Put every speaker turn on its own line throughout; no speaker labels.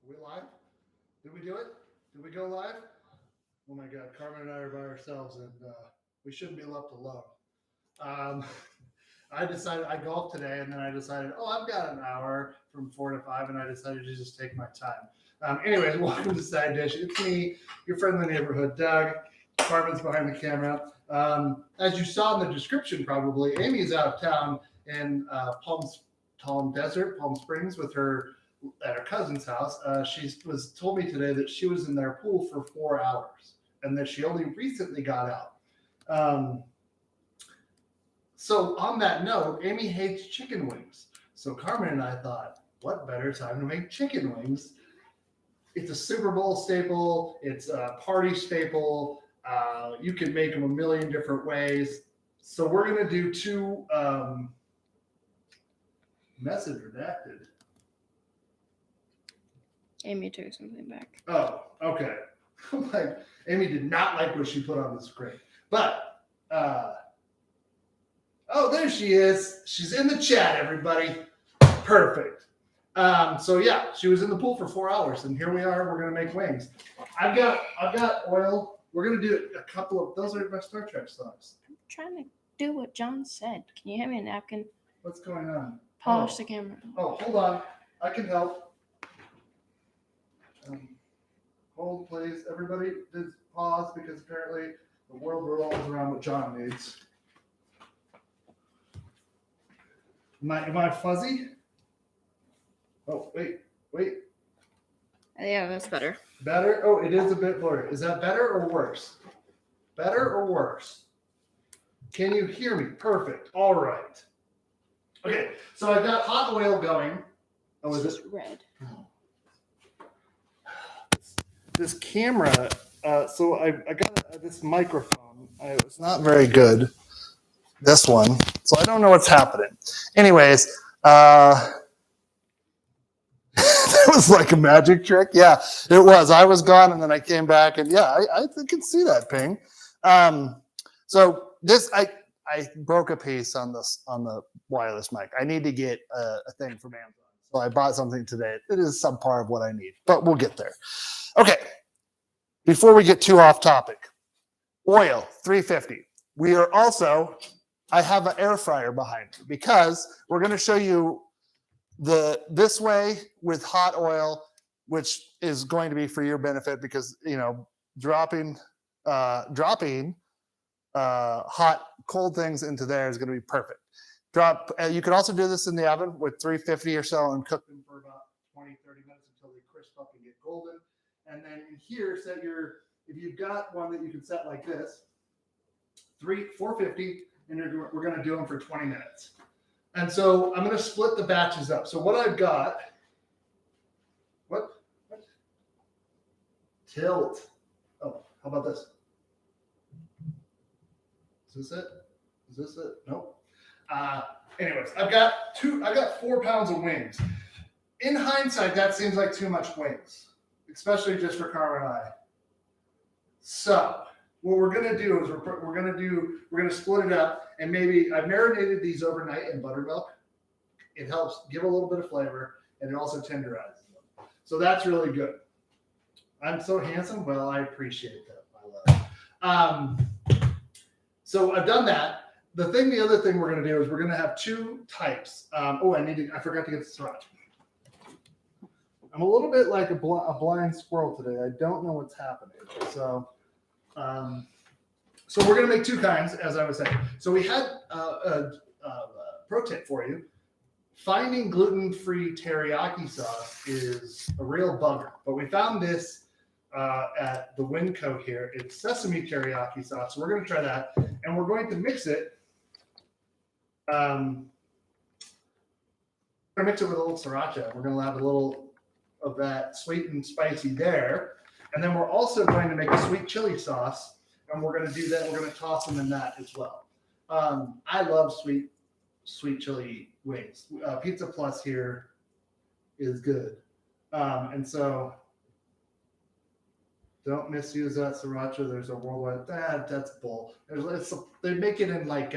we live? Did we do it? Did we go live? Oh my God, Carmen and I are by ourselves, and we shouldn't be left alone. Um, I decided I golfed today, and then I decided, oh, I've got an hour from 4 to 5, and I decided to just take my time. Anyways, welcome to Side Dish. It's me, your friendly neighborhood Doug. Carmen's behind the camera. As you saw in the description, probably Amy's out of town in Palm Desert, Palm Springs, with her at her cousin's house. She was told me today that she was in their pool for 4 hours, and that she only recently got out. So on that note, Amy hates chicken wings. So Carmen and I thought, what better time to make chicken wings? It's a Super Bowl staple. It's a party staple. You can make them a million different ways. So we're going to do two message redacted.
Amy took something back.
Oh, okay. I'm like, Amy did not like what she put on the screen. But, oh, there she is. She's in the chat, everybody. Perfect. So yeah, she was in the pool for 4 hours, and here we are. We're gonna make wings. I've got oil. We're gonna do a couple of those are my Star Trek songs.
I'm trying to do what John said. Can you hand me a napkin?
What's going on?
Polish the camera.
Oh, hold on. I can help. Hold, please. Everybody, just pause because apparently the world revolves around what John needs. Am I fuzzy? Oh, wait.
Yeah, that's better.
Better? Oh, it is a bit blurry. Is that better or worse? Better or worse? Can you hear me? Perfect. All right. Okay, so I've got hot oil going. Oh, is it
red?
This camera, so I got this microphone. It's not very good, this one. So I don't know what's happening. Anyways, that was like a magic trick. Yeah, it was. I was gone and then I came back, and yeah, I can see that ping. So this, I broke a piece on the wireless mic. I need to get a thing from Amazon. So I bought something today. It is subpar of what I need, but we'll get there. Okay, before we get too off topic, oil, 350. We are also, I have an air fryer behind me because we're going to show you this way with hot oil, which is going to be for your benefit because, dropping hot, cold things into there is going to be perfect. You can also do this in the oven with 350 or so and cook them for about 20, 30 minutes until they crisp up and get golden. And then in here, if you've got one that you can set like this, 450, and we're going to do them for 20 minutes. And so I'm going to split the batches up. So what I've got, what? Tilt. Oh, how about this? Is this it? Nope. Anyways, I've got 4 pounds of wings. In hindsight, that seems like too much wings, especially just for Carmen and I. So what we're gonna do is we're gonna split it up, and maybe I've marinated these overnight in buttermilk. It helps give a little bit of flavor, and it also tenderizes them. So that's really good. I'm so handsome. Well, I appreciate that, my love. So I've done that. The other thing we're going to do is we're going to have two types. I forgot to get the sriracha. I'm a little bit like a blind squirrel today. I don't know what's happening. So we're going to make two kinds, as I was saying. So we had a pro tip for you. Finding gluten-free teriyaki sauce is a real bugger. But we found this at the Winco here. It's sesame teriyaki sauce. So we're going to try that. And we're going to mix it. We're going to mix it with a little sriracha. We're going to have a little of that sweet and spicy there. And then we're also going to make a sweet chili sauce. And we're going to do that. We're going to toss them in that as well. I love sweet chili wings. Pizza Plus here is good. And so don't misuse that sriracha. There's a worldwide, that's bull. They make it in like,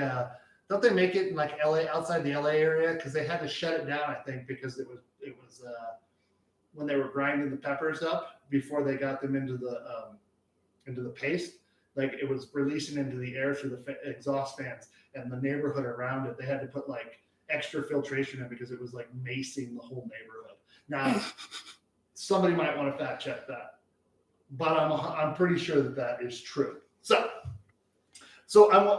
don't they make it in like LA, outside the LA area? Because they had to shut it down, I think, because it was when they were grinding the peppers up before they got them into the paste. Like it was releasing into the air through the exhaust fans, and the neighborhood around it, they had to put like extra filtration in because it was like macing the whole neighborhood. Now, somebody might want to fact check that, but I'm pretty sure that is true. So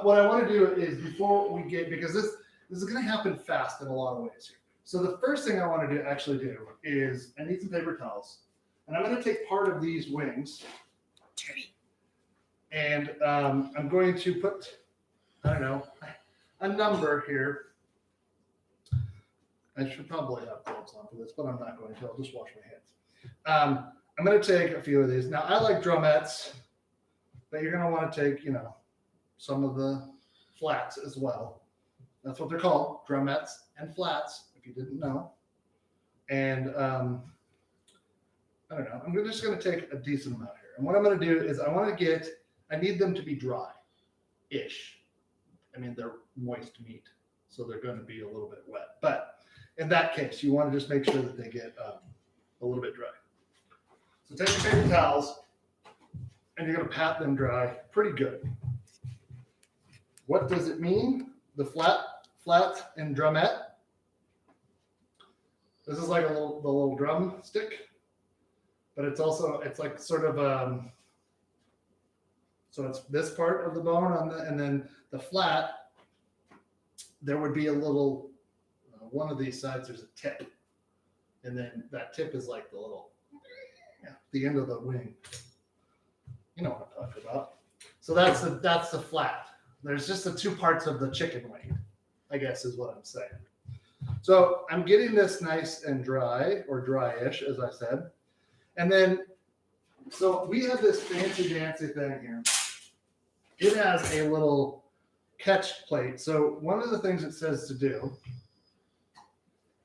what I want to do is before we get, because this is going to happen fast in a lot of ways here. So the first thing I want to actually do is I need some paper towels, and I'm going to take part of these wings, and I'm going to put, I don't know, a number here. I should probably have gloves on for this, but I'm not going to. I'll just wash my hands. I'm going to take a few of these. Now, I like drumettes, but you're going to want to take, some of the flats as well. That's what they're called, drumettes and flats, if you didn't know. And I don't know. I'm just going to take a decent amount here. And what I'm going to do is I need them to be dry-ish. I mean, they're moist meat, so they're going to be a little bit wet. But in that case, you want to just make sure that they get a little bit dry. So take your paper towels, and you're going to pat them dry pretty good. What does it mean? The flat and drumette. This is like the little drum stick, but it's like sort of so it's this part of the bone and then the flat. There would be a little one of these sides. There's a tip, and then that tip is like the end of the wing. You know what I'm talking about. So that's the flat. There's just the two parts of the chicken wing, I guess is what I'm saying. So I'm getting this nice and dry, or dry-ish, as I said. And then, so we have this fancy dancy thing here. It has a little catch plate. So one of the things it says to do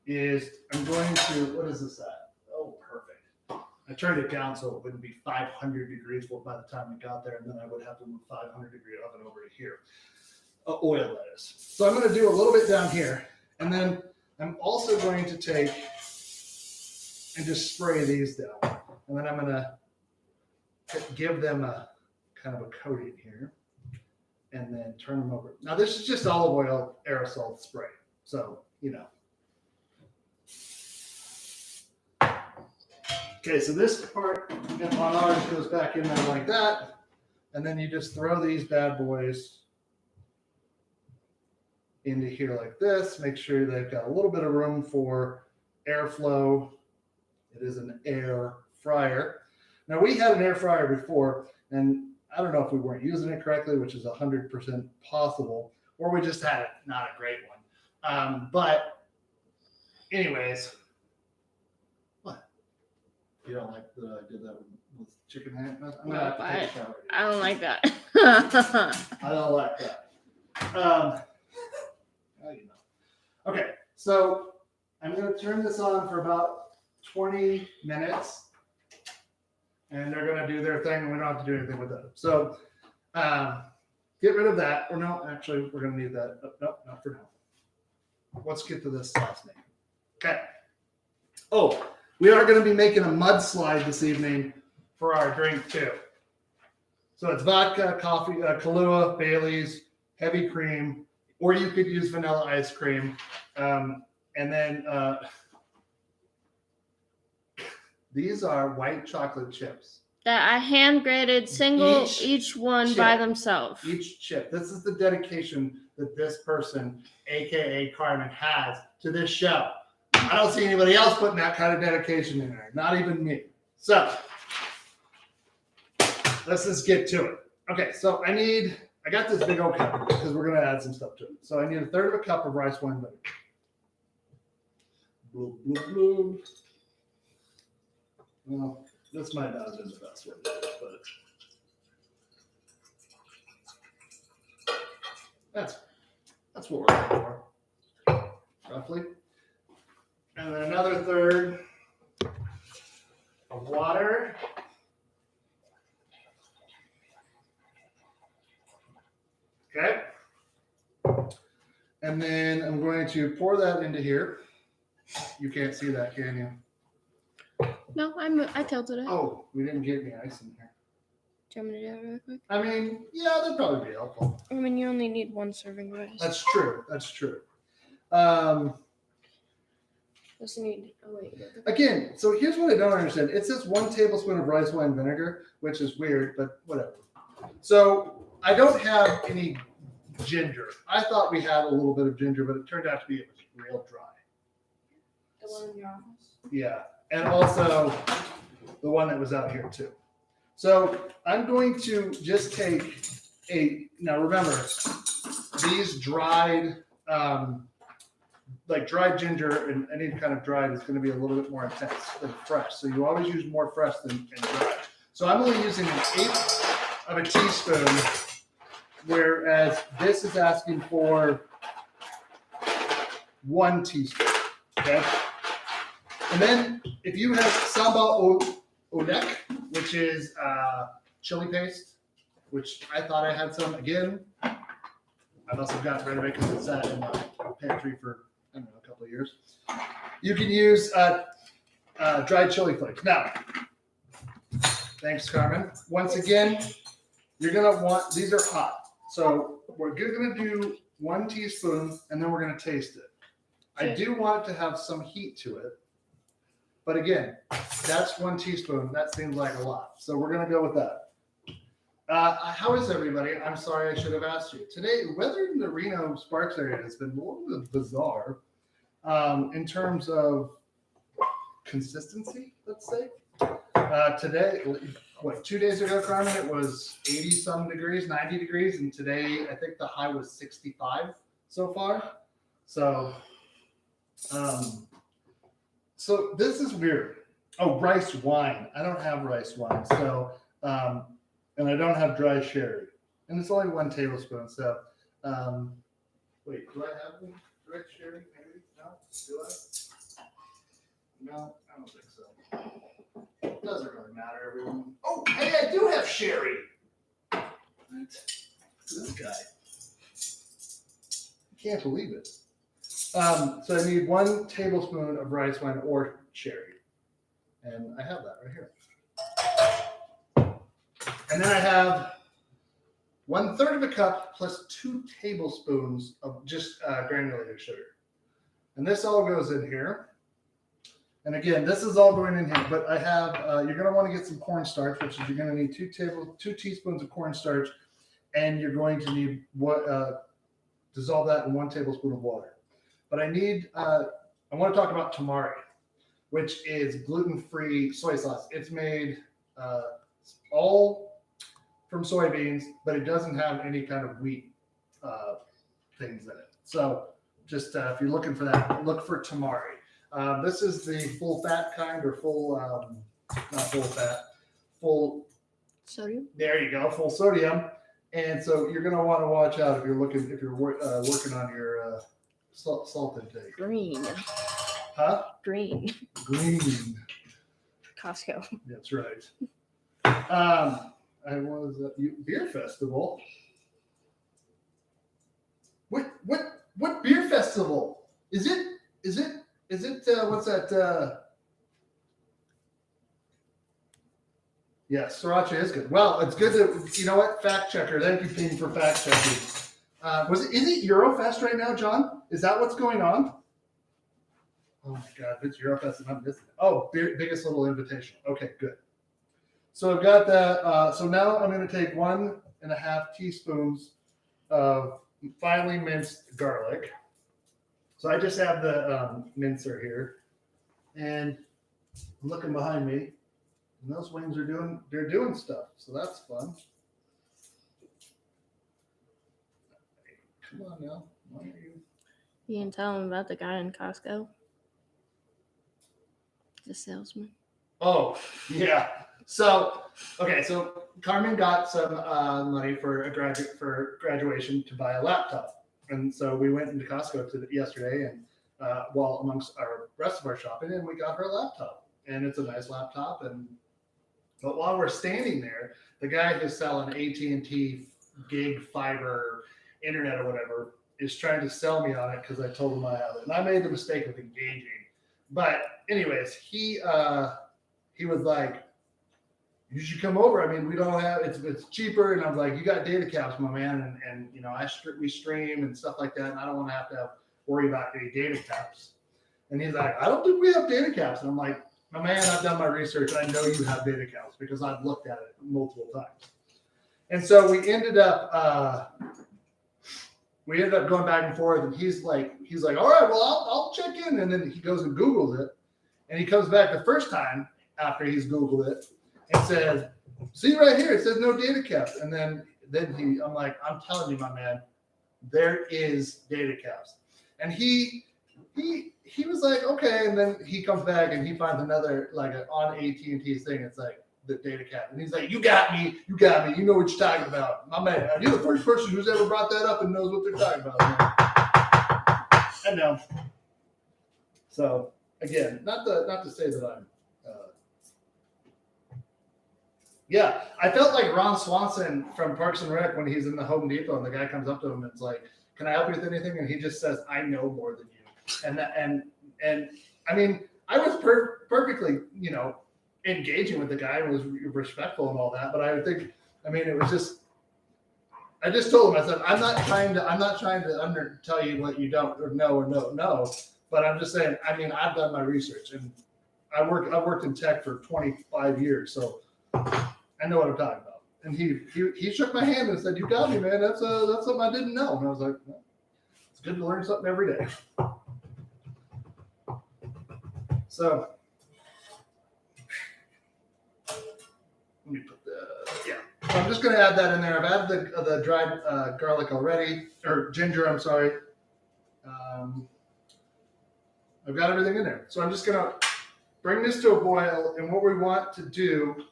is I'm going to, what is this at? Oh, perfect. I turned it down so it wouldn't be 500 degrees by the time we got there, and then I would have to move 500-degree oven over to here. Oil, that is. So I'm going to do a little bit down here, and then I'm also going to take and just spray these down, and then I'm going to give them a kind of a coating here, and then turn them over. Now this is just olive oil aerosol spray, so Okay, so this part on ours goes back in there like that, and then you just throw these bad boys into here like this. Make sure they've got a little bit of room for airflow. It is an air fryer. Now we had an air fryer before, and I don't know if we weren't using it correctly, which is 100% possible, or we just had not a great one. But anyways, what? You don't like that I did that with chicken hand? I'm gonna have to take a shower.
I don't like that.
I don't like that. Okay, so I'm going to turn this on for about 20 minutes, and they're going to do their thing, and we don't have to do anything with it. So get rid of that. Or no, actually, we're going to need that. Nope, not for now. Let's get to this last name. Okay. Oh, we are going to be making a mudslide this evening for our drink, too. So it's vodka, coffee, Kahlua, Bailey's, heavy cream, or you could use vanilla ice cream. And then these are white chocolate chips.
That I hand graded single each one
chip,
by themselves.
Each chip. This is the dedication that this person, aka Carmen, has to this show. I don't see anybody else putting that kind of dedication in there. Not even me. So let's just get to it. Okay, so I got this big old cup because we're going to add some stuff to it. So I need 1/3 of a cup of rice wine vinegar. Bloop, bloop, bloop. Well, this might not have been the best way to do it, but that's what we're looking for, roughly. And then another 1/3 of water. Okay. And then I'm going to pour that into here. You can't see that, can you?
No, I tilted it.
Oh, we didn't get any ice in here.
Do you want me to do it really quick?
I mean, yeah, that'd probably be helpful.
I mean, you only need 1 serving rice.
That's true. That's true.
Just need. Oh wait.
Again, so here's what I don't understand. It says 1 tablespoon of rice wine vinegar, which is weird, but whatever. So I don't have any ginger. I thought we had a little bit of ginger, but it turned out to be real dry.
The one in your office.
Yeah, and also the one that was out here too. So I'm going to just take now remember, these dried, like dried ginger and any kind of dried is going to be a little bit more intense than fresh. So you always use more fresh than dried. So I'm only using 1/8 of a teaspoon, whereas this is asking for 1 teaspoon. Okay. And then if you have sambal odek, which is chili paste, which I thought I had some. Again, I must have gotten rid of it because it sat in my pantry for, I don't know, a couple of years. You can use dried chili flakes. Now, thanks, Carmen. Once again, you're going to want, these are hot. So we're going to do 1 teaspoon, and then we're going to taste it. I do want it to have some heat to it. But again, that's 1 teaspoon. That seems like a lot. So we're going to go with that. How is everybody? I'm sorry I should have asked you. Today, weather in the Reno Sparks area has been a little bit bizarre in terms of consistency, let's say. Today, 2 days ago, Carmen, it was 80-some degrees, 90 degrees. And today, I think the high was 65 so far. So this is weird. Oh, rice wine. I don't have rice wine. So, and I don't have dry sherry. And it's only 1 tablespoon. So, wait, do I have the dry sherry? Maybe? No? Do I? No, I don't think so. It doesn't really matter, everyone. Oh, hey, I do have sherry. What? This guy. I can't believe it. So I need 1 tablespoon of rice wine or sherry. And I have that right here. And then I have 1/3 of a cup plus 2 tablespoons of just granulated sugar. And this all goes in here. And again, this is all going in here. But I have, you're going to want to get some cornstarch, which is you're going to need 2 teaspoons of cornstarch. And you're going to need dissolve that in 1 tablespoon of water. But I need, I want to talk about Tamari, which is gluten-free soy sauce. It's made all from soybeans, but it doesn't have any kind of wheat things in it. So just if you're looking for that, look for Tamari. This is the full fat kind, or full, not full fat, full
sodium.
There you go, full sodium. And so you're going to want to watch out if you're looking, if you're working on your salt intake.
Green.
Huh?
Green.
Green.
Costco.
That's right. I was at beer festival. What beer festival? Is it what's that? Yeah, sriracha is good. Well, it's good to, you know what? Fact checker. Thank you, Ping, for fact checking. Is it Eurofest right now, John? Is that what's going on? Oh my God, if it's Eurofest and I'm missing it. Oh, biggest little invitation. Okay, good. So I've got that. So now I'm going to take 1.5 teaspoons of finely minced garlic. So I just have the mincer here, and I'm looking behind me, and those wings are doing stuff. So that's fun. Come on now. Why are you?
You can tell them about the guy in Costco. The salesman.
Oh, yeah. So, okay, so Carmen got some money for graduation to buy a laptop. And so we went into Costco yesterday, and while amongst our rest of our shopping, and we got her a laptop. And it's a nice laptop. But while we're standing there, the guy who's selling AT&T gig fiber internet or whatever is trying to sell me on it because I told him I have it. And I made the mistake of engaging. But anyways, he he was like, you should come over. I mean, we don't have it's cheaper, and I was like, you got data caps, my man, and you know, we stream and stuff like that, and I don't want to have worry about any data caps. And he's like, I don't think we have data caps, and I'm like, my man, I've done my research. I know you have data caps because I've looked at it multiple times. And so we ended up going back and forth, and he's like, all right, well, I'll check in, and then he goes and Googles it, and he comes back the first time after he's Googled it. It says, see right here, it says no data caps. And then I'm like, I'm telling you, my man, there is data caps. And he was like, okay. And then he comes back and he finds another, like on AT&T's thing. It's like the data cap. And he's like, you got me. You know what you're talking about. My man, you're the first person who's ever brought that up and knows what they're talking about. Man. I know. So again, not to say that I'm, yeah, I felt like Ron Swanson from Parks and Rec when he's in the Home Depot and the guy comes up to him and it's like, "Can I help you with anything?" And he just says, "I know more than you." And I mean, I was perfectly, you know, engaging with the guy and was respectful and all that. But I think, I mean, it was just, I just told him, I said, I'm not trying to tell you what you don't or know. But I'm just saying, I mean, I've done my research and I've worked in tech for 25 years, so I know what I'm talking about. And he shook my hand and said, "You got me, man. That's something I didn't know." And I was like, well, it's good to learn something every day. So let me put so I'm just going to add that in there. I've added the dried garlic already, or ginger. I'm sorry. I've got everything in there. So I'm just going to bring this to a boil. And what we want to do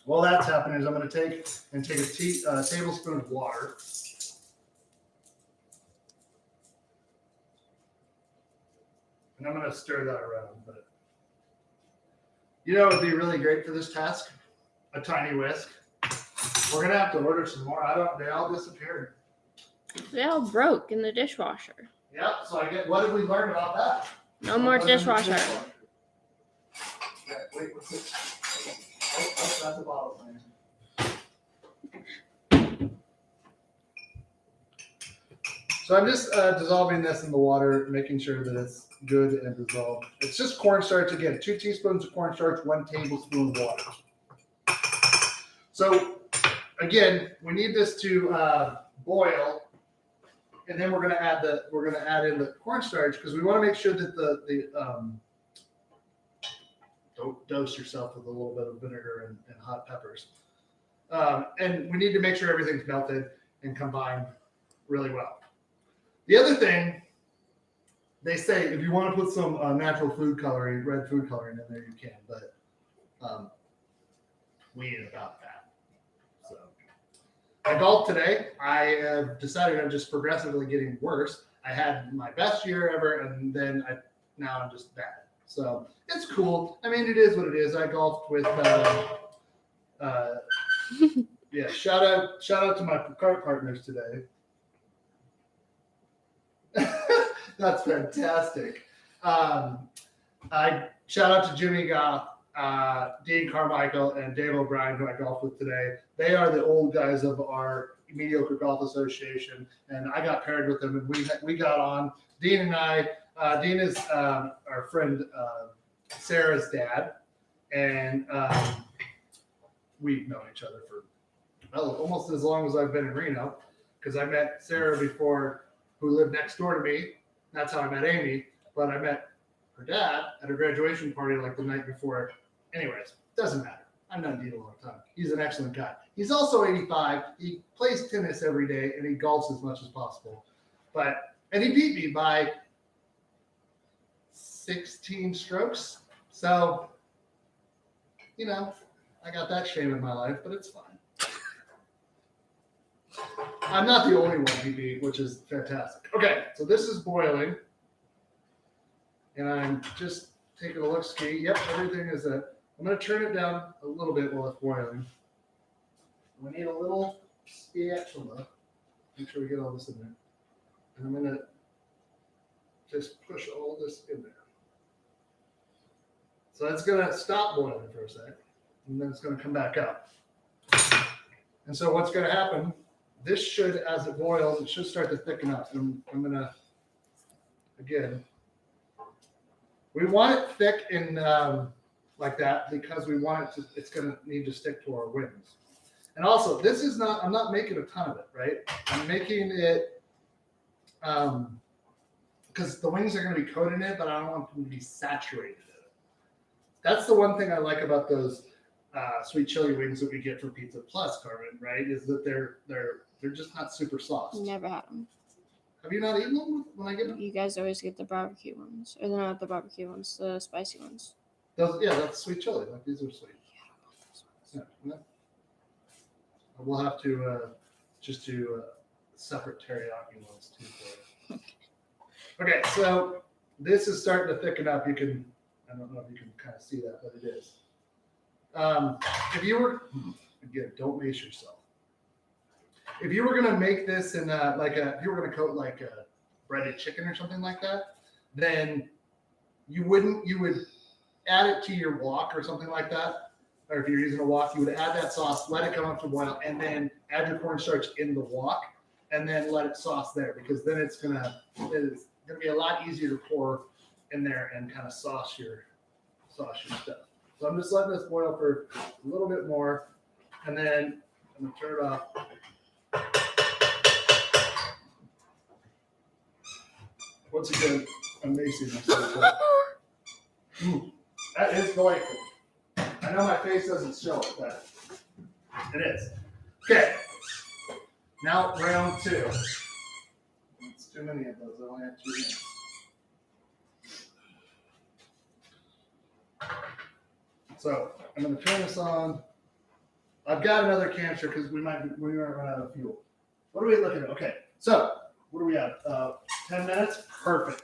while that's happening is I'm going to take a tablespoon of water. And I'm going to stir that around. But you know, it would be really great for this task, a tiny whisk. We're going to have to order some more. They all disappeared.
They all broke in the dishwasher.
Yep. So what did we learn about that?
No more dishwasher.
Yeah, wait, what's this? Oh, that's a bottle, man. So I'm just dissolving this in the water, making sure that it's good and dissolved. It's just cornstarch again, 2 teaspoons of cornstarch, 1 tablespoon of water. So again, we need this to boil, and then we're going to add in the cornstarch because we want to make sure that don't dose yourself with a little bit of vinegar and hot peppers. And we need to make sure everything's melted and combined really well. The other thing, they say if you want to put some natural food coloring, red food coloring in there, you can, but we ain't about that. So I golfed today. I have decided I'm just progressively getting worse. I had my best year ever, and then now I'm just bad. So it's cool. I mean, it is what it is. I golfed with, yeah. Shout out to my cart partners today. That's fantastic. I shout out to Jimmy Goff, Dean Carmichael, and Dave O'Brien, who I golfed with today. They are the old guys of our Mediocre Golf Association, and I got paired with them, and we got on. Dean and I. Dean is our friend Sarah's dad, and we've known each other for almost as long as I've been in Reno, because I met Sarah before, who lived next door to me. That's how I met Amy, but I met her dad at a graduation party like the night before. Anyways, doesn't matter. I've known Dean a long time. He's an excellent guy. He's also 85. He plays tennis every day, and he golfs as much as possible. And he beat me by 16 strokes. So, you know, I got that shame in my life, but it's fine. I'm not the only one he beat, which is fantastic. Okay, so this is boiling. And I'm just taking a look-see. Yep, everything is I'm going to turn it down a little bit while it's boiling. We need a little spatula. Make sure we get all this in there. And I'm going to just push all this in there. So it's going to stop boiling for a sec, and then it's going to come back up. And so what's going to happen, this should, as it boils, it should start to thicken up. And I'm going to, again, we want it thick and like that because we want it to, it's going to need to stick to our wings. And also, this is not, I'm not making a ton of it, right? I'm making it, because the wings are going to be coated in it, but I don't want them to be saturated in it. That's the one thing I like about those sweet chili wings that we get from Pizza Plus, Carmen, right? Is that they're just not super sauced.
Never had them.
Have you not eaten them when I get them?
You guys always get the barbecue ones, or they're not the barbecue ones, the spicy ones.
Those, yeah, that's sweet chili. Like these are sweet. Yeah. We'll have to just do separate teriyaki ones too. For it. Okay, so this is starting to thicken up. You can, I don't know if you can kind of see that, but it is. If you were, again, don't mace yourself. If you were going to make this in if you were going to coat like a breaded chicken or something like that, then you would add it to your wok or something like that. Or if you're using a wok, you would add that sauce, let it come up to boil, and then add your cornstarch in the wok, and then let it sauce there, because then it's gonna be a lot easier to pour in there and kind of sauce your stuff. So I'm just letting this boil for a little bit more, and then I'm gonna turn it off. Once again, I'm macing myself. That is delightful. I know my face doesn't show it, but it is. Okay. Now round 2. It's too many of those. I only have 2 minutes. So I'm going to turn this on. I've got another canister because we might run out of fuel. What are we looking at? Okay. So what do we have? 10 minutes. Perfect.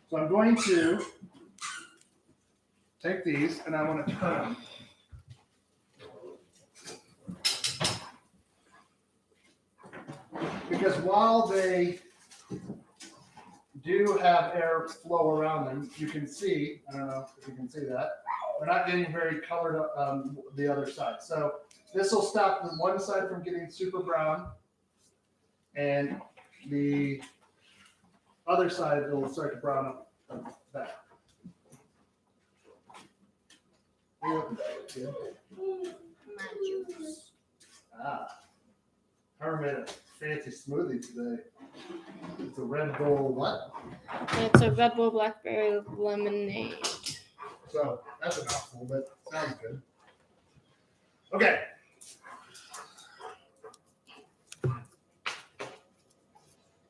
So I'm going to take these and I want to turn them. Because while they do have air flow around them, you can see, I don't know if you can see that, they're not getting very colored the other side. So this will stop the one side from getting super brown, and the other side will start to brown up back. Harmer made a fancy smoothie today. It's a Red Bull what?
It's a Red Bull blackberry lemonade.
So that's a mouthful, but sounds good. Okay.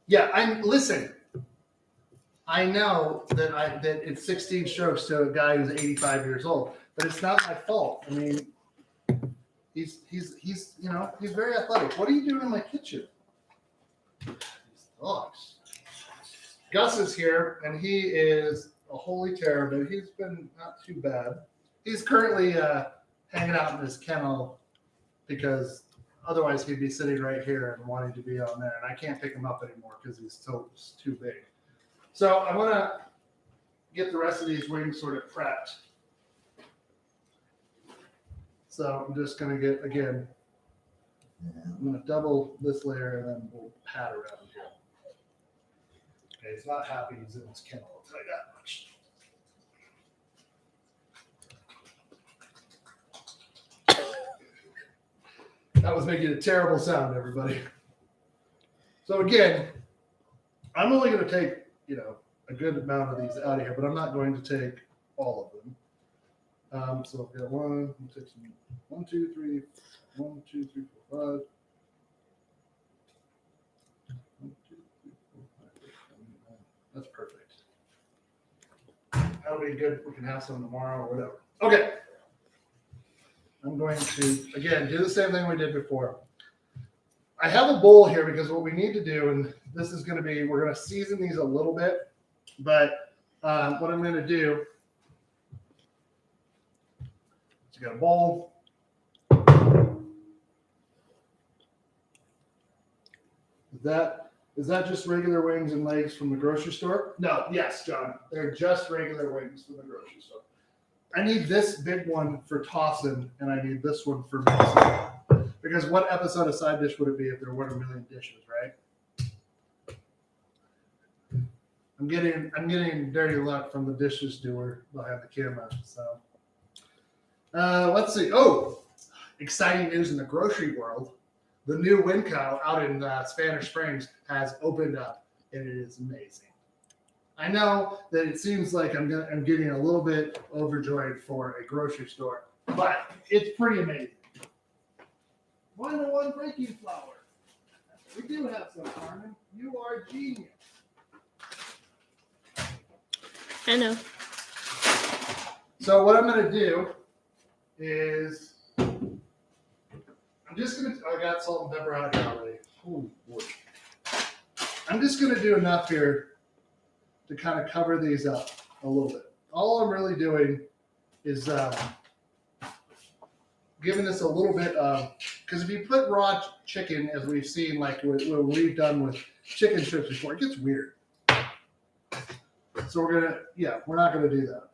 Yeah, listen. I know that it's 16 strokes to a guy who's 85 years old, but it's not my fault. I mean, he's very athletic. What are you doing in my kitchen? These dogs. Gus is here, and he is a holy terror, but he's been not too bad. He's currently hanging out in his kennel because otherwise he'd be sitting right here and wanting to be on there, and I can't pick him up anymore because he's too big. So I want to get the rest of these wings sort of prepped. So I'm just going to get, again, I'm going to double this layer and then we'll pat around here. Okay, he's not happy he's in his kennel, I'll tell you that much. That was making a terrible sound, everybody. So again, I'm only going to take, a good amount of these out of here, but I'm not going to take all of them. So I've got 1, 2, 3, 4, 5. 1, 2, 3, 4, 5. That's perfect. That'll be good. We can have some tomorrow or whatever. Okay. I'm going to, again, do the same thing we did before. I have a bowl here because what we need to do, and this is going to be, we're going to season these a little bit, but what I'm going to do is you got a bowl. Is that just regular wings and legs from the grocery store? No, yes, John. They're just regular wings from the grocery store. I need this big one for tossing, and I need this one for mixing. Because what episode of Side Dish would it be if there weren't a million dishes, right? I'm getting dirty look from the dishes doer behind the camera. So let's see. Oh, exciting news in the grocery world. The new Winco out in Spanish Springs has opened up, and it is amazing. I know that it seems like I'm getting a little bit overjoyed for a grocery store, but it's pretty amazing. 101 baking flour. We do have some, Carmen. You are genius.
I know.
So what I'm going to do is I got salt and pepper out here already. Oh boy. I'm just going to do enough here to kind of cover these up a little bit. All I'm really doing is giving this a little bit of, because if you put raw chicken, as we've seen, like what we've done with chicken strips before, it gets weird. So we're not gonna do that.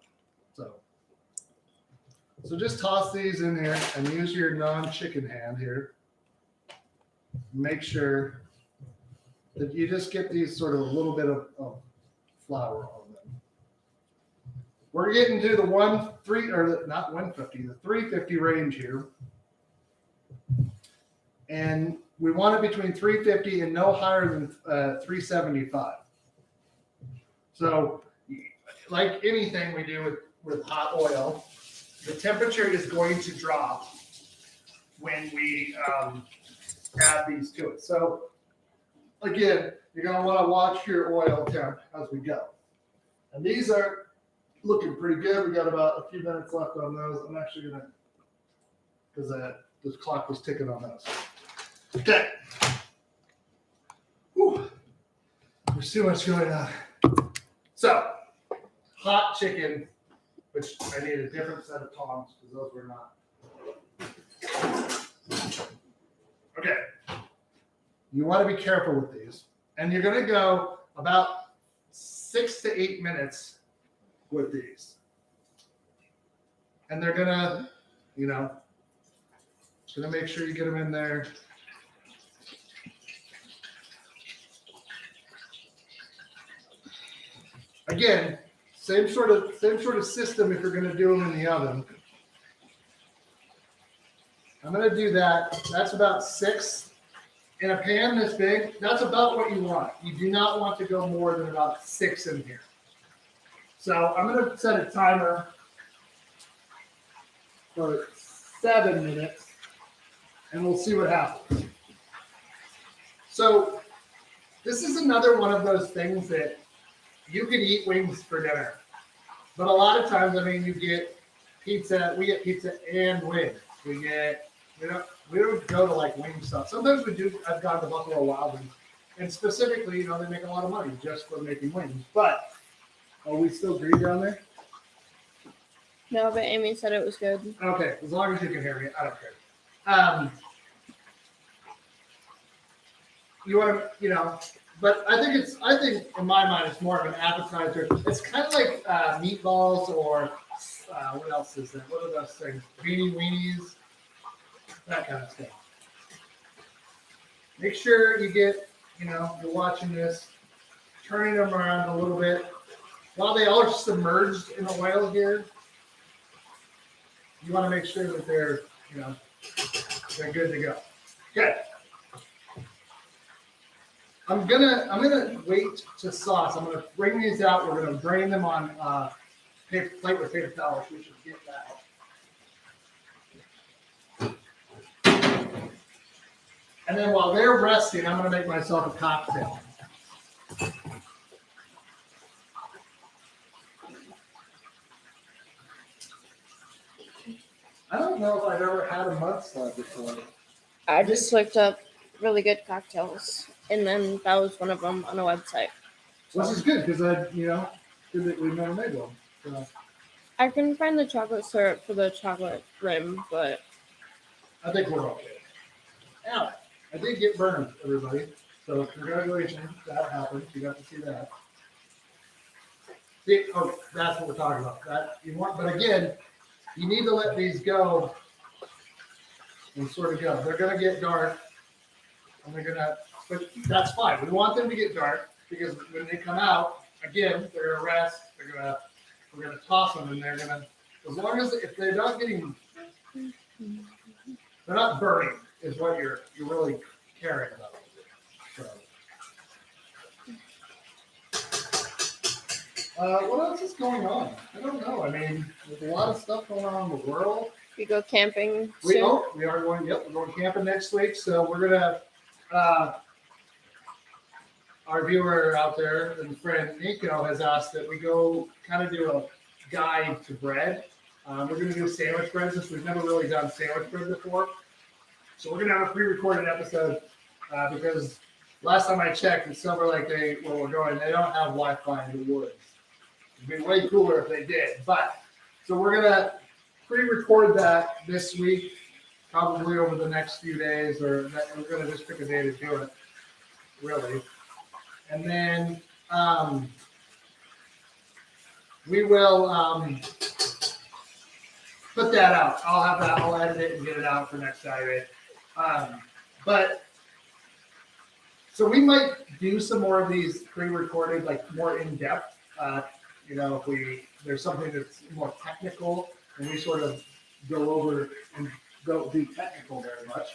So just toss these in here and use your non-chicken hand here. Make sure that you just get these sort of a little bit of flour on them. We're getting to the 350 range here. And we want it between 350 and no higher than 375. So like anything we do with hot oil, the temperature is going to drop when we add these to it. So again, you're going to want to watch your oil temp as we go. And these are looking pretty good. We got about a few minutes left on those. I'm actually going to, because this clock was ticking on those. Okay. Whew. There's too much going on. So, hot chicken, which I need a different set of tongs because those were not. Okay. You want to be careful with these. And you're going to go about 6 to 8 minutes with these. And they're going to, just going to make sure you get them in there. Again, same sort of system if you're going to do them in the oven. I'm going to do that. That's about 6 in a pan this big. That's about what you want. You do not want to go more than about 6 in here. So I'm going to set a timer for 7 minutes, and we'll see what happens. So this is another one of those things that you can eat wings for dinner. But a lot of times, you get pizza. We get pizza and wings. We don't go to like wing stuff. Sometimes we do. I've gone to Buffalo Wild Wings, and specifically, they make a lot of money just for making wings. But are we still green down there?
No, but Amy said it was good.
Okay, as long as you can hear me, I don't care. You want to, but I think in my mind it's more of an appetizer. It's kind of like meatballs or what else is there? What are those things? Beanie weenies, that kind of stuff. Make sure you get, you're watching this, turning them around a little bit. While they are submerged in oil here, you want to make sure that they're good to go. Okay. I'm gonna wait to sauce. I'm gonna bring these out. We're gonna drain them on plate with paper towels. We should get that. And then while they're resting, I'm gonna make myself a cocktail. I don't know if I've ever had a mudslide before.
I just looked up really good cocktails, and then that was one of them on a website.
Which is good because we've never made one. So.
I couldn't find the chocolate syrup for the chocolate rim, but
I think we're okay. Now, I did get burned, everybody. So congratulations, that happened. You got to see that. That's what we're talking about. But again, you need to let these go and sort of go. They're going to get dark, and but that's fine. We want them to get dark because when they come out, again, they're going to rest. We're going to toss them, and they're going to, as long as if they're not getting, they're not burning, is what you're really caring about. So. What else is going on? I don't know. I mean, there's a lot of stuff going on in the world.
We go camping
We
soon.
are going. Yep, we're going camping next week. So we're gonna. Our viewer out there and friend Nico has asked that we go kind of do a guide to bread. We're gonna do sandwich bread since we've never really done sandwich bread before. So we're gonna have a pre-recorded episode because last time I checked in Silver Lake, where we're going, they don't have Wi-Fi in the woods. It'd be way cooler if they did. But so we're gonna pre-record that this week, probably over the next few days, or we're gonna just pick a day to do it, really. And then we will put that out. I'll edit it and get it out for next Saturday. But so we might do some more of these pre-recorded, like more in depth. If there's something that's more technical, and we sort of go over and don't do technical very much.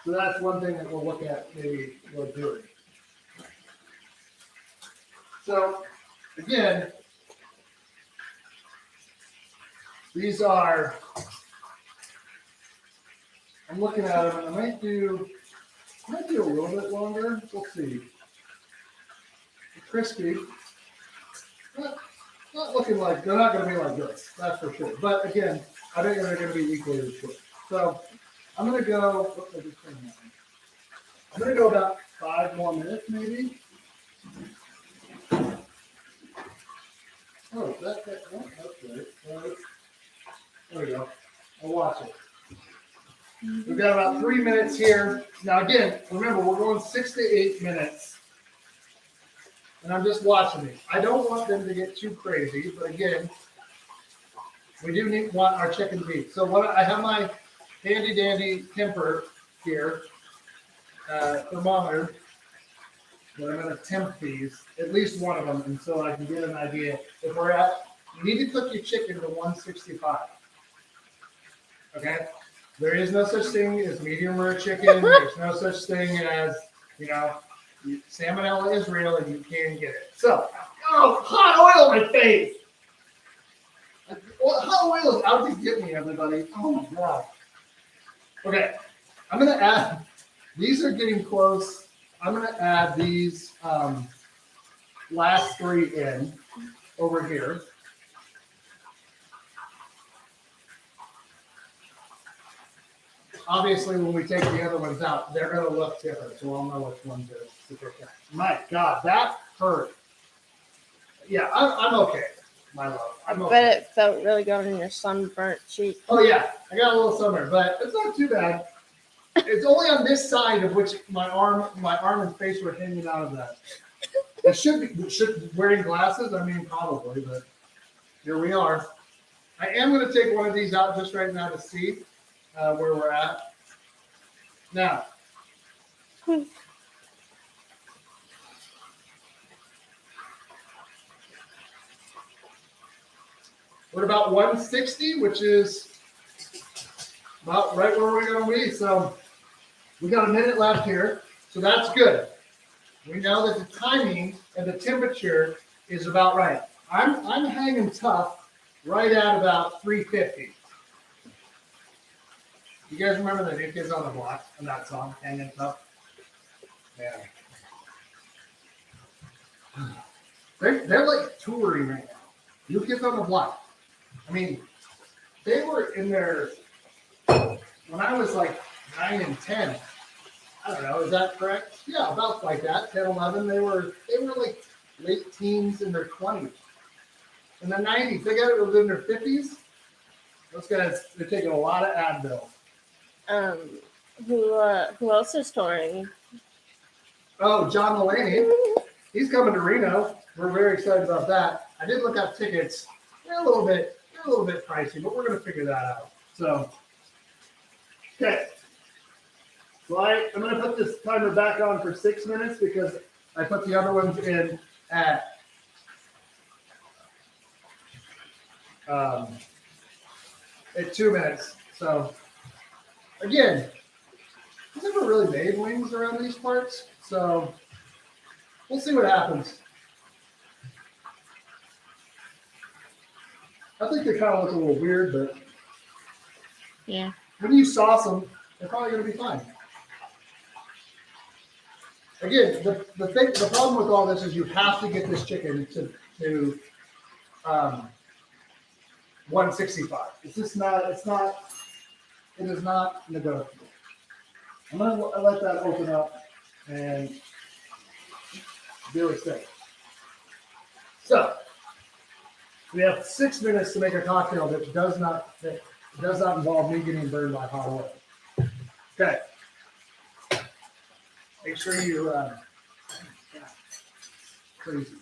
So that's one thing that we'll look at maybe we'll do. So again, these are. I'm looking at them, and I might do a little bit longer. We'll see. Crispy. Not looking like, they're not going to be like this, that's for sure. But again, I think they're going to be equally as good. So I'm going to go, I'm going to go about 5 more minutes maybe. Oh, that's right. There we go. I'll watch it. We've got about 3 minutes here. Now again, remember, we're going 6 to 8 minutes. And I'm just watching these. I don't want them to get too crazy, but again, we do want our chicken to be. So I have my handy dandy temper here, thermometer, that I'm going to temp these, at least one of them, and so I can get an idea. If we're you need to cook your chicken to 165. Okay? There is no such thing as medium rare chicken. There's no such thing as, Salmonella is real and you can get it. So, hot oil in my face. Hot oil is out to get me, everybody. Oh my God. Okay, I'm going to add, these are getting close. I'm going to add these last 3 in over here. Obviously, when we take the other ones out, they're going to look different, so I'll know which ones to pick out. My God, that hurt. Yeah, I'm okay, my love.
I bet it felt really good on your sunburnt cheek.
Oh, yeah, I got a little sunburn, but it's not too bad. It's only on this side of which my arm and face were hanging out of that. It should be wearing glasses. I mean, probably, but here we are. I am going to take one of these out just right now to see where we're at. Now, we're about 160, which is about right where we're going to be. So we got a minute left here, so that's good. We know that the timing and the temperature is about right. I'm hanging tough right at about 350. You guys remember the New Kids on the Block and that song, Hanging Tough? Yeah. They're like touring right now. New Kids on the Block. I mean, they were in there when I was like 9 and 10. I don't know, is that correct? Yeah, about like that, 10, 11. They were like late teens in their 20s. In the 90s, they got it within their 50s. Those guys, they're taking a lot of Advil.
Who else is touring?
Oh, John Mulaney. He's coming to Reno. we're very excited about that. I did look up tickets. They're a little bit pricey, but we're gonna figure that out. So, okay. So I'm gonna put this timer back on for 6 minutes because I put the other ones in at 2 minutes. So again, I've never really made wings around these parts, so we'll see what happens. I think they kind of look a little weird, but
Yeah.
when you sauce them, they're probably going to be fine. Again, the problem with all this is you have to get this chicken to 165. It is not negotiable. I'm going to let that open up and do its thing. So we have 6 minutes to make a cocktail that does not involve me getting burned by hot oil. Okay. Make sure you crazy.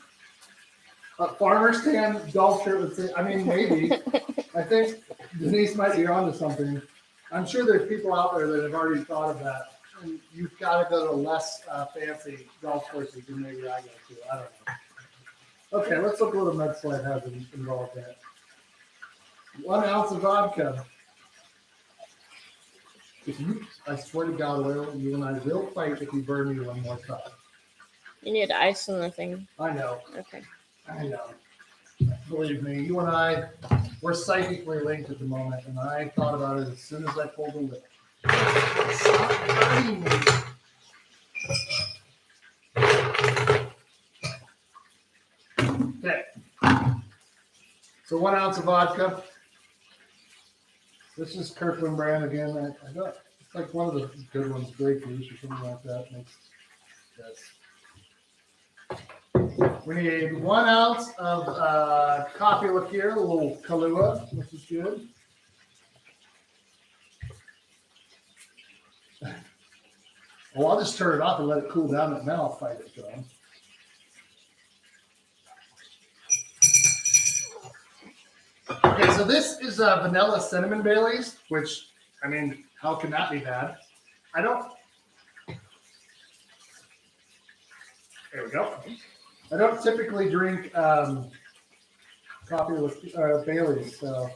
Farmer's tan golf shirt would say, I mean, maybe. I think Denise might be onto something. I'm sure there's people out there that have already thought of that. And you've got to go to less fancy golf courses than maybe I go to. I don't know. Okay, let's look what a mudslide has involved in it. 1 ounce of vodka. I swear to God, Will, you and I will fight if you burn me one more time.
You need ice in the thing.
I know.
Okay.
I know. Believe me, you and I, we're psychically linked at the moment, and I thought about it as soon as I pulled the lid. Stop burning me. Okay. So 1 ounce of vodka. This is Kirkland brand again. I got it's like one of the good ones, Grey Goose or something like that. Yes. We need 1 ounce of coffee liqueur, a little Kahlua, which is good. Well, I'll just turn it off and let it cool down, and then I'll fight it, John. Okay, so this is vanilla cinnamon Baileys, which, I mean, how can that be bad? There we go. I don't typically drink coffee with Baileys, so.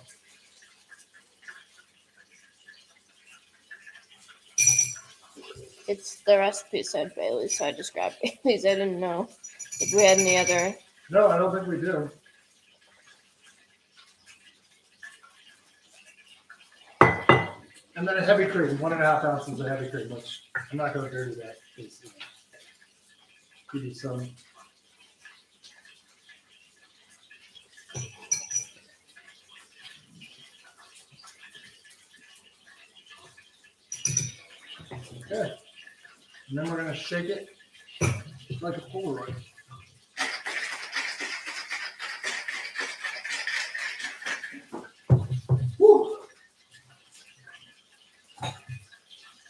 It's the recipe said Bailey's, so I just grabbed Bailey's. I didn't know if we had any other.
No, I don't think we do. And then a heavy cream, 1.5 ounces of heavy cream, which I'm not going to dirty that. Because, give you some. Okay. And then we're going to shake it like a Polaroid. Woo!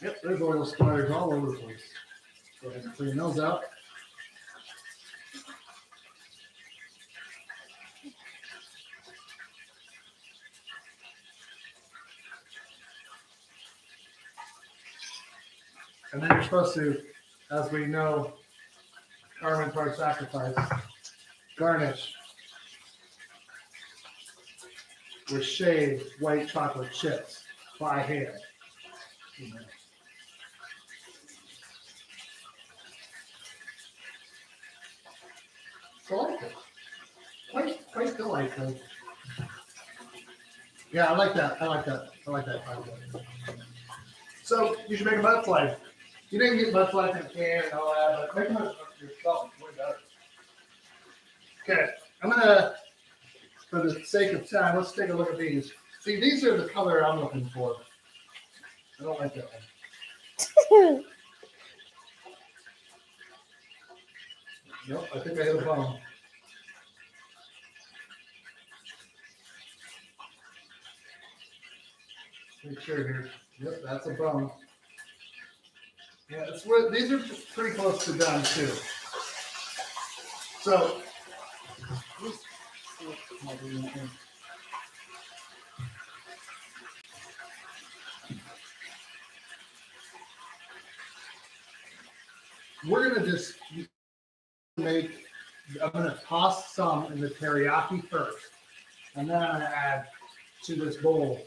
Yep, there's oil splatters all over the place. Go ahead and clean those out. And then you're supposed to, as we know, Carmen's our sacrifice, garnish with shaved white chocolate chips by hand. Delightful. Quite delightful. Yeah, I like that. So you should make a mudslide. You didn't get mudslide in a can and all that, but make a mudslide yourself. It's way better. Okay, I'm gonna, for the sake of time, let's take a look at these. See, these are the color I'm looking for. I don't like that one. Nope, I think I hit a bone. Make sure here. Yep, that's a bone. Yeah, these are pretty close to done too. So We're gonna just make. I'm gonna toss some in the teriyaki first, and then I'm gonna add to this bowl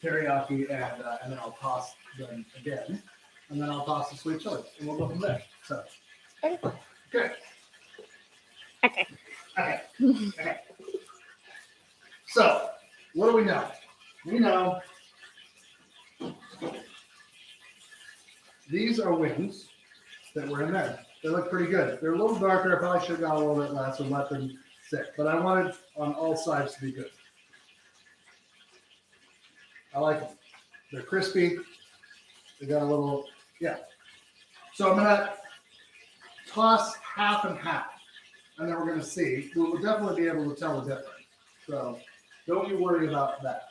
teriyaki, and then I'll toss them again, and then I'll toss the sweet chili, and we'll go from there. So,
Okay.
okay.
Okay.
Okay. Okay. So, what do we know? We know these are wings that were in there. They look pretty good. They're a little darker. I probably should have got a little bit less and let them sit, but I wanted on all sides to be good. I like them. They're crispy. They got a little, yeah. So I'm gonna toss half and half, and then we're gonna see. We'll definitely be able to tell the difference. So don't you worry about that.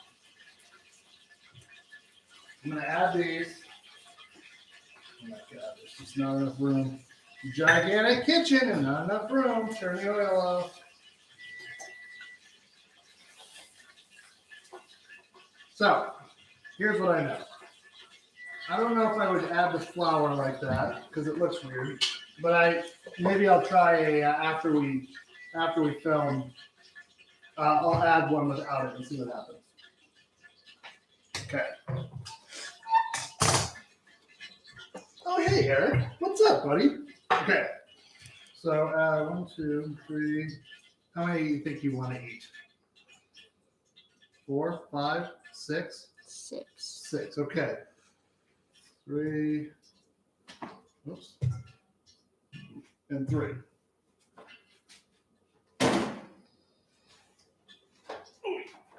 I'm gonna add these. Oh my God, there's just not enough room. Gigantic kitchen and not enough room. Turn the oil off. So here's what I know. I don't know if I would add the flour like that because it looks weird, but maybe I'll try a after we film. I'll add one without it and see what happens. Okay. Oh hey Eric, what's up, buddy? Okay. So 1, 2, 3. How many do you think you want to eat? 4, 5, 6.
6.
6. Okay. 3. Oops. And 3.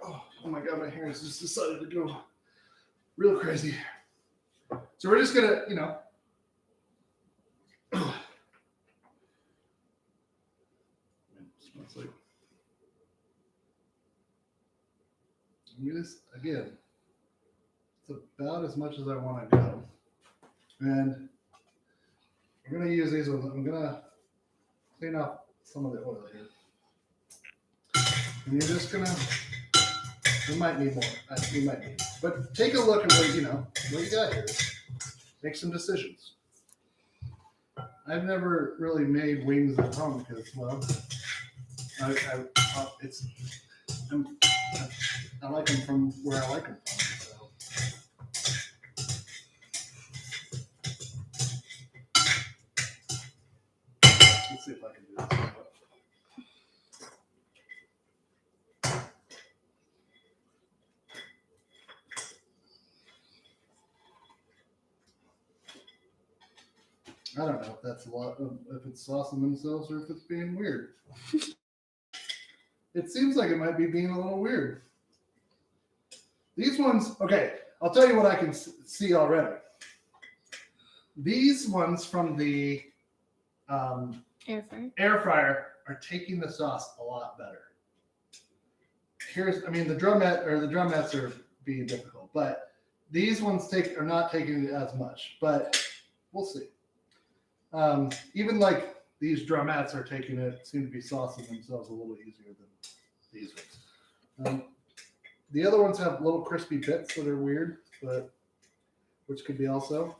Oh my God, my hair has just decided to go real crazy. So we're just gonna, smells like. This again. It's about as much as I want to go, and we're gonna use these ones. I'm gonna clean up some of the oil here, and you're just gonna. We might need more. We might need, but take a look at what you got here. Make some decisions. I've never really made wings at home because, well, I like them from where I like them from. So. Let's see if I can do this. I don't know if that's a lot of, if it's saucing themselves or if it's being weird. It seems like it might be being a little weird. These ones, okay, I'll tell you what I can see already. These ones from the air fryer are taking the sauce a lot better. The drumettes are being difficult, but these ones are not taking it as much, but we'll see. Even like these drumettes are taking it, seem to be saucing themselves a little easier than these ones. The other ones have little crispy bits that are weird, but which could be also.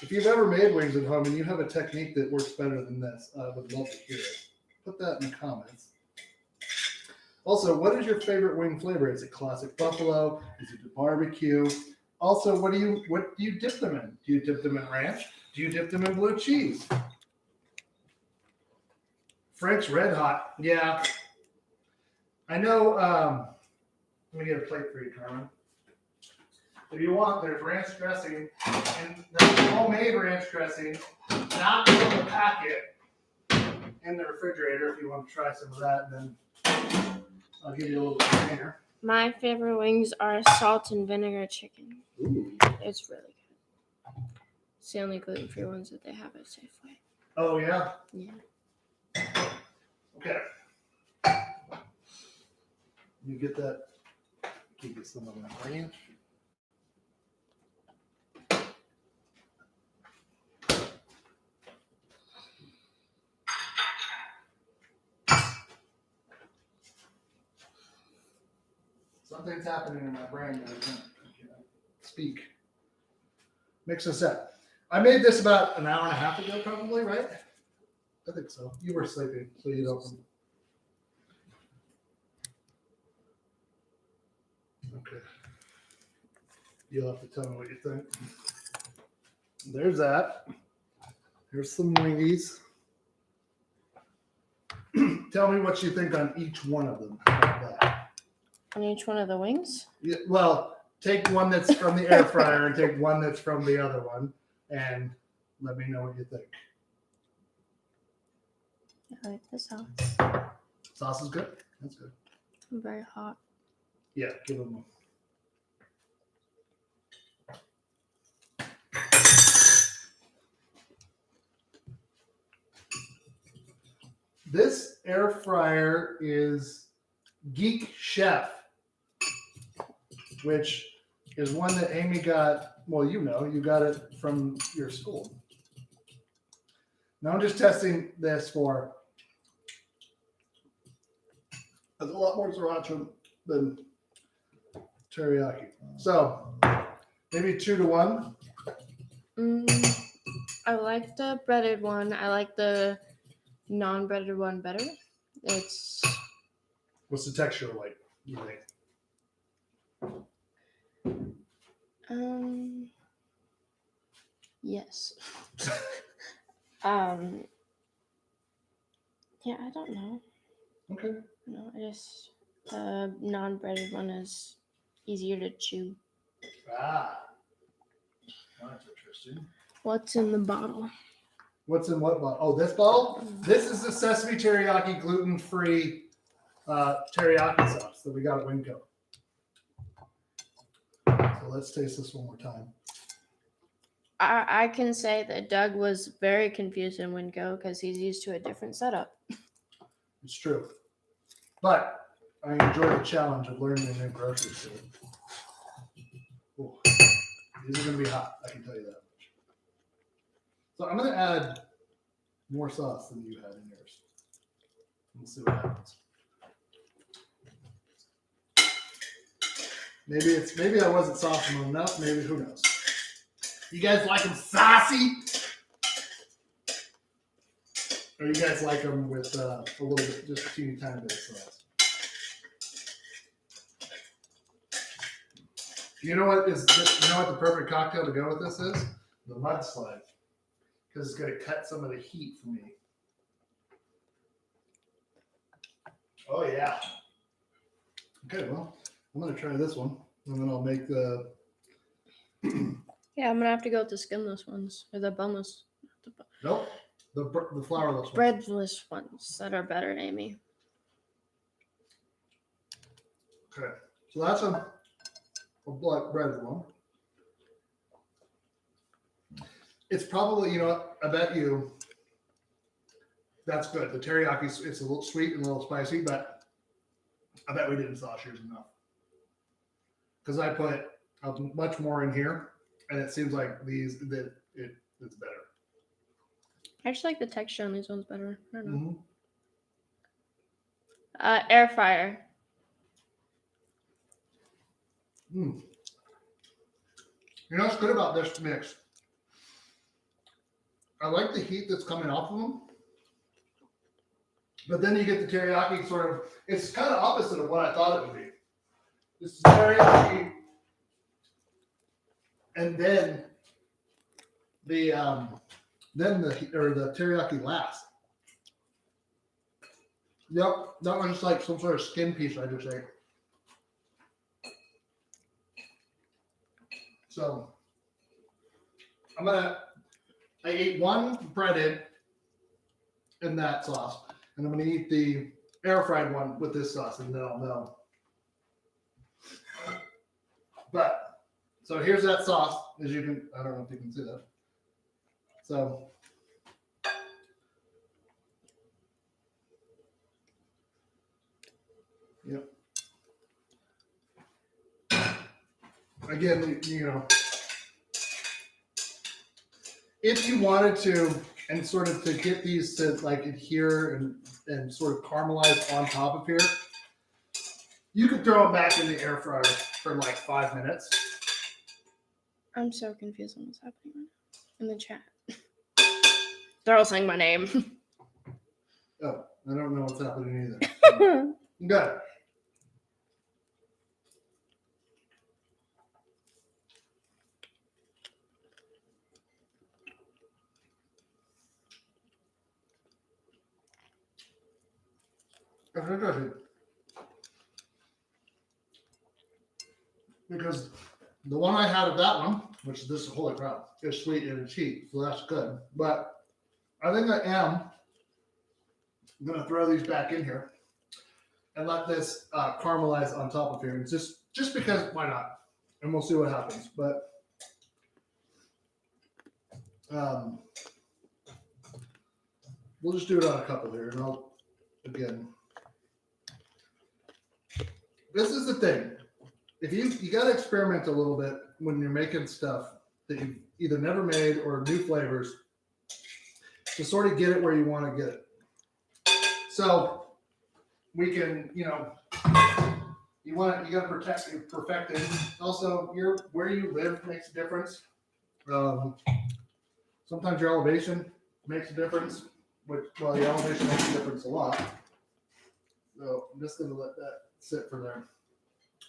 If you've ever made wings at home and you have a technique that works better than this, I would love to hear it. Put that in the comments. Also, what is your favorite wing flavor? Is it classic buffalo? Is it barbecue? Also, what do you dip them in? Do you dip them in ranch? Do you dip them in blue cheese? French red hot. Yeah. I know. Let me get a plate for you, Carmen. If you want, there's ranch dressing, and there's homemade ranch dressing, not from the packet, in the refrigerator if you want to try some of that, and then I'll give you a little container.
My favorite wings are salt and vinegar chicken.
Ooh.
It's really good. It's the only gluten-free ones that they have at Safeway.
Oh, yeah?
Yeah.
Okay. You get that. Can you get some of that ranch? Something's happening in my brain that I can't speak. Mix this up. I made this about an hour and a half ago, probably, right? I think so. You were sleeping, so you don't. Okay. You'll have to tell me what you think. There's that. Here's some wingies. Tell me what you think on each one of them. How about that?
On each one of the wings?
Yeah, well, take one that's from the air fryer and take one that's from the other one, and let me know what you think.
I like the sauce.
Sauce is good. That's good.
I'm very hot.
Yeah, give them one. This air fryer is Geek Chef, which is one that Amy got. Well, you got it from your school. Now I'm just testing this for. There's a lot more sriracha than teriyaki. So maybe 2-1.
I like the breaded one. I like the non-breaded one better. It's
What's the texture like, you think?
Yes. Yeah, I don't know.
Okay.
No, I just the non-breaded one is easier to chew.
Ah, that's interesting.
What's in the bottle?
What's in what bottle? Oh, this bottle? This is the Sesame Teriyaki gluten-free teriyaki sauce that we got at Winco. So let's taste this one more time.
I can say that Doug was very confused in Winco because he's used to a different setup.
It's true. But I enjoy the challenge of learning a new grocery store. Ooh, these are going to be hot, I can tell you that much. So I'm going to add more sauce than you had in yours. We'll see what happens. Maybe I wasn't saucing them enough. Maybe, who knows? You guys like them saucy? Or you guys like them with a little bit, just a teeny tiny bit of sauce? You know what the perfect cocktail to go with this is? The mudslide. Because it's going to cut some of the heat for me. Oh, yeah. Okay, well, I'm going to try this one. And then I'll make the...
Yeah, I'm going to have to go with the skinless ones. Or the boneless.
Nope. The flourless ones.
Breadless ones that are better, Amy.
Okay. So that's a black breaded one. It's probably, I bet you that's good. The teriyaki, it's a little sweet and a little spicy, but I bet we didn't sauce yours enough. Because I put much more in here, and it seems like it's better.
I just like the texture on these ones better. I don't know.
Mm-hmm.
Air fryer.
Mm. You know what's good about this mix? I like the heat that's coming off of them. But then you get the teriyaki sort of, it's kind of opposite of what I thought it would be. This is teriyaki, and then the teriyaki last. Yep, that one's like some sort of skin piece I just ate. So I ate one breaded in that sauce, and I'm gonna eat the air fried one with this sauce, and then I'll know. But so here's that sauce, as you can. I don't know if you can see that. So yep. Again, if you wanted to, and sort of to get these to like adhere and sort of caramelize on top of here, You could throw it back in the air fryer for like 5 minutes.
I'm so confused on what's happening right now in the chat. They're all saying my name.
Oh, I don't know what's happening either. Good. That's interesting. Because the one I had of that one, which is this, holy crap, is sweet and it's heat, so that's good. But I think I am going to throw these back in here and let this caramelize on top of here. And just because, why not? And we'll see what happens. But we'll just do it on a couple here. And I'll, again, this is the thing. If you got to experiment a little bit when you're making stuff that you've either never made or new flavors to sort of get it where you want to get it. So we can, you got to perfect it. Also, where you live makes a difference. Sometimes your elevation makes a difference, your elevation makes a difference a lot. So I'm just going to let that sit for there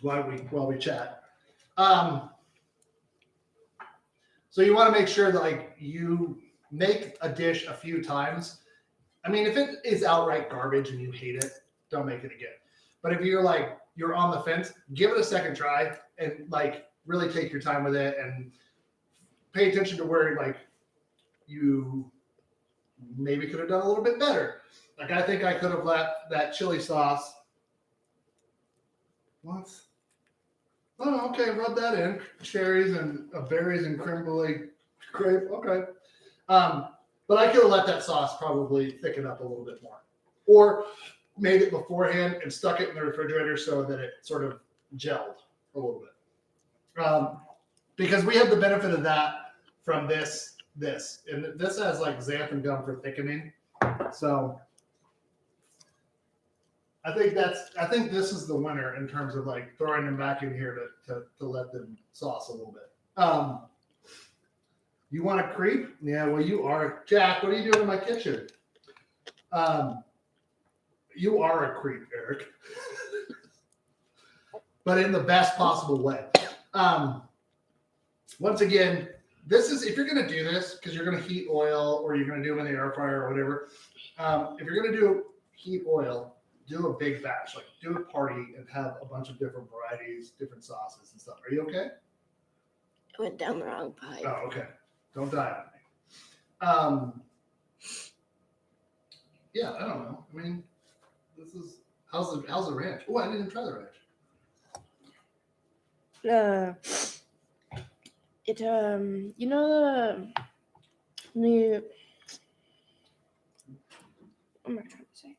while we chat. So you want to make sure that like you make a dish a few times. I mean, if it is outright garbage and you hate it, don't make it again. But if you're on the fence, give it a second try and like really take your time with it and pay attention to where like you maybe could have done a little bit better. Like I think I could have left that chili sauce. What? Oh, okay. Rub that in. Cherries and berries and creme brulee grape. Okay. But I could have let that sauce probably thicken up a little bit more, or made it beforehand and stuck it in the refrigerator so that it sort of gelled a little bit. Because we have the benefit of that from this, and this has like xanthan gum for thickening. So I think this is the winner in terms of like throwing them back in here to let them sauce a little bit. You want to creep? Yeah, well, you are. Jack, what are you doing in my kitchen? You are a creep, Eric. But in the best possible way. Once again, this is, if you're going to do this, because you're going to heat oil or you're going to do them in the air fryer or whatever, if you're going to do heat oil, do a big batch. Like do a party and have a bunch of different varieties, different sauces and stuff. Are you okay?
I went down the wrong pipe.
Oh, okay. Don't die on me. Yeah, I don't know. I mean, this is how's the ranch? Oh, I didn't even try the ranch.
You know the what am I trying to say?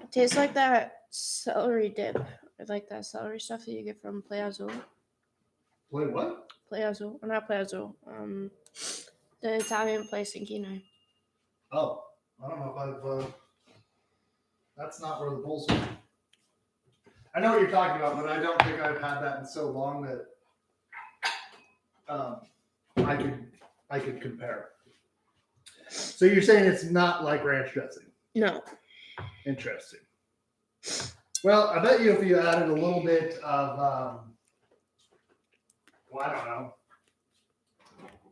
It tastes like that celery dip, or like that celery stuff that you get from Play Azul.
Wait, what?
Play Azul, or not Play Azul. The Italian place in Kenai.
Oh, I don't know if I've. That's not where the bowls are. I know what you're talking about, but I don't think I've had that in so long that I could compare. So you're saying it's not like ranch dressing?
No.
Interesting. Well, I bet you if you added a little bit of, I don't know,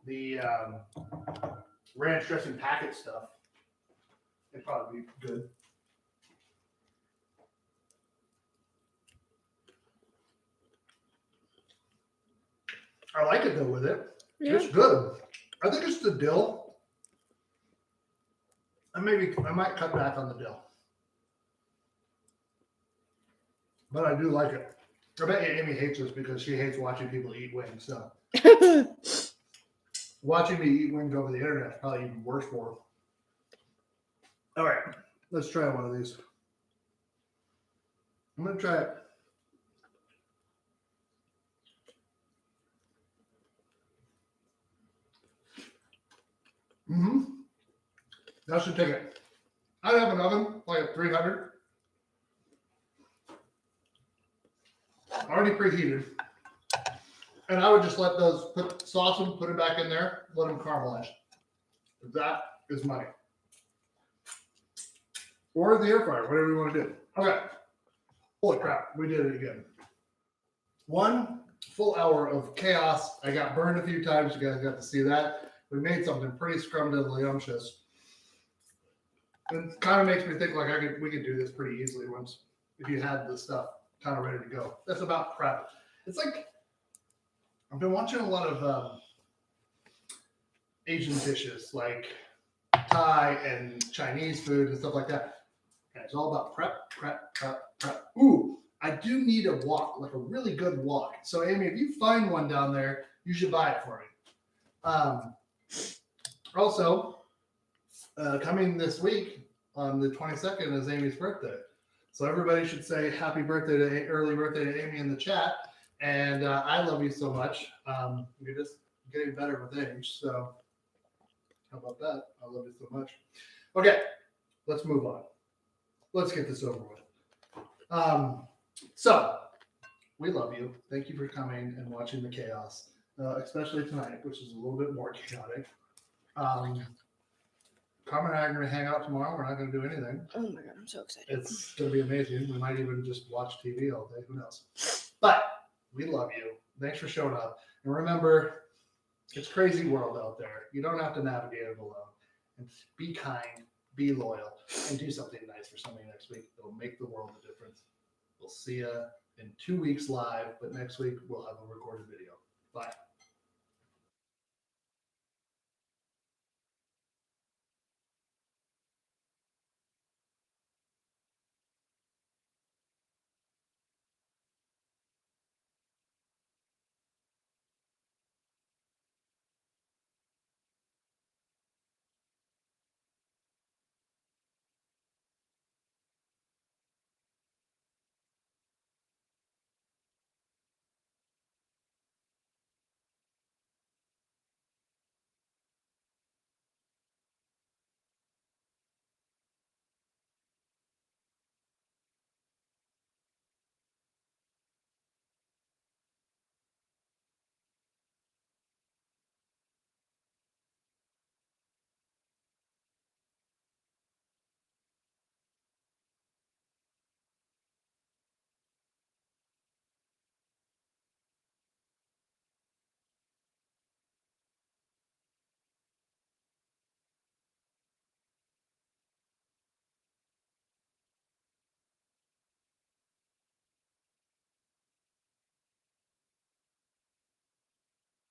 the ranch dressing packet stuff, it'd probably be good. I like it though with it. Yeah. It's good. I think it's the dill. I might cut back on the dill. But I do like it. I bet you Amy hates this because she hates watching people eat wings. So watching me eat wings over the internet is probably even worse for her. All right, let's try one of these. I'm gonna try it. That should take it. I have an oven like at 300. already preheated. And I would just let those, sauce them, put it back in there, let them caramelize. That is money. Or the air fryer, whatever you want to do. Okay. Holy crap, we did it again. 1 full hour of chaos. I got burned a few times. You guys got to see that. We made something pretty scrumdiddlyumptious. And it kind of makes me think like we could do this pretty easily once if you had the stuff kind of ready to go. That's about prep. It's like I've been watching a lot of Asian dishes like Thai and Chinese food and stuff like that. And it's all about prep. Ooh, I do need a wok, like a really good wok. So Amy, if you find one down there, you should buy it for me. Also, coming this week on the 22nd is Amy's birthday. So everybody should say happy birthday early birthday to Amy in the chat. And I love you so much. You're just getting better with age. So how about that? I love you so much. Okay, let's move on. Let's get this over with. So we love you. Thank you for coming and watching the chaos, especially tonight, which is a little bit more chaotic. Carmen and I are going to hang out tomorrow. We're not going to do anything.
Oh my god, I'm so excited.
It's going to be amazing. We might even just watch TV all day. Who knows? But we love you. Thanks for showing up. And remember, it's a crazy world out there. You don't have to navigate it alone. And be kind, be loyal, and do something nice for somebody next week. It'll make the world a difference. We'll see you in 2 weeks live, but next week we'll have a recorded video. Bye.